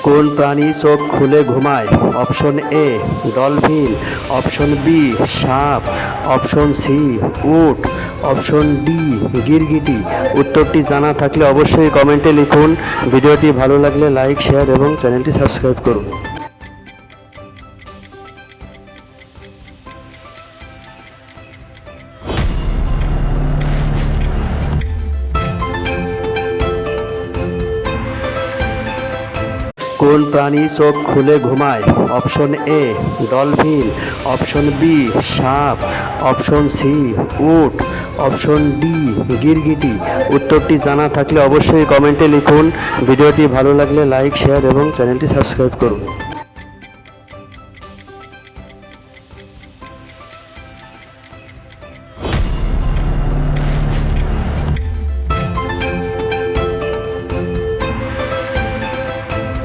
কোন প্রাণী চোখ খুলে ঘুমায়? Option A dolphin, option B সাপ, অপশন সি উট, অপশন ডি গিরগিটি। উত্তরটি জানা থাকলে অবশ্যই কমেন্টে লিখুন। ভিডিওটি ভালো লাগলে লাইক, শেয়ার এবং চ্যানেলটি সাবস্ক্রাইব করুন। কোন প্রাণী চোখ খুলে ঘুমায়? Option A dolphin, option B সাপ, অপশন সি উট, অপশন ডি গিরগিটি। উত্তরটি জানা থাকলে অবশ্যই কমেন্টে লিখুন। ভিডিওটি ভালো লাগলে লাইক, শেয়ার এবং চ্যানেলটি সাবস্ক্রাইব করুন।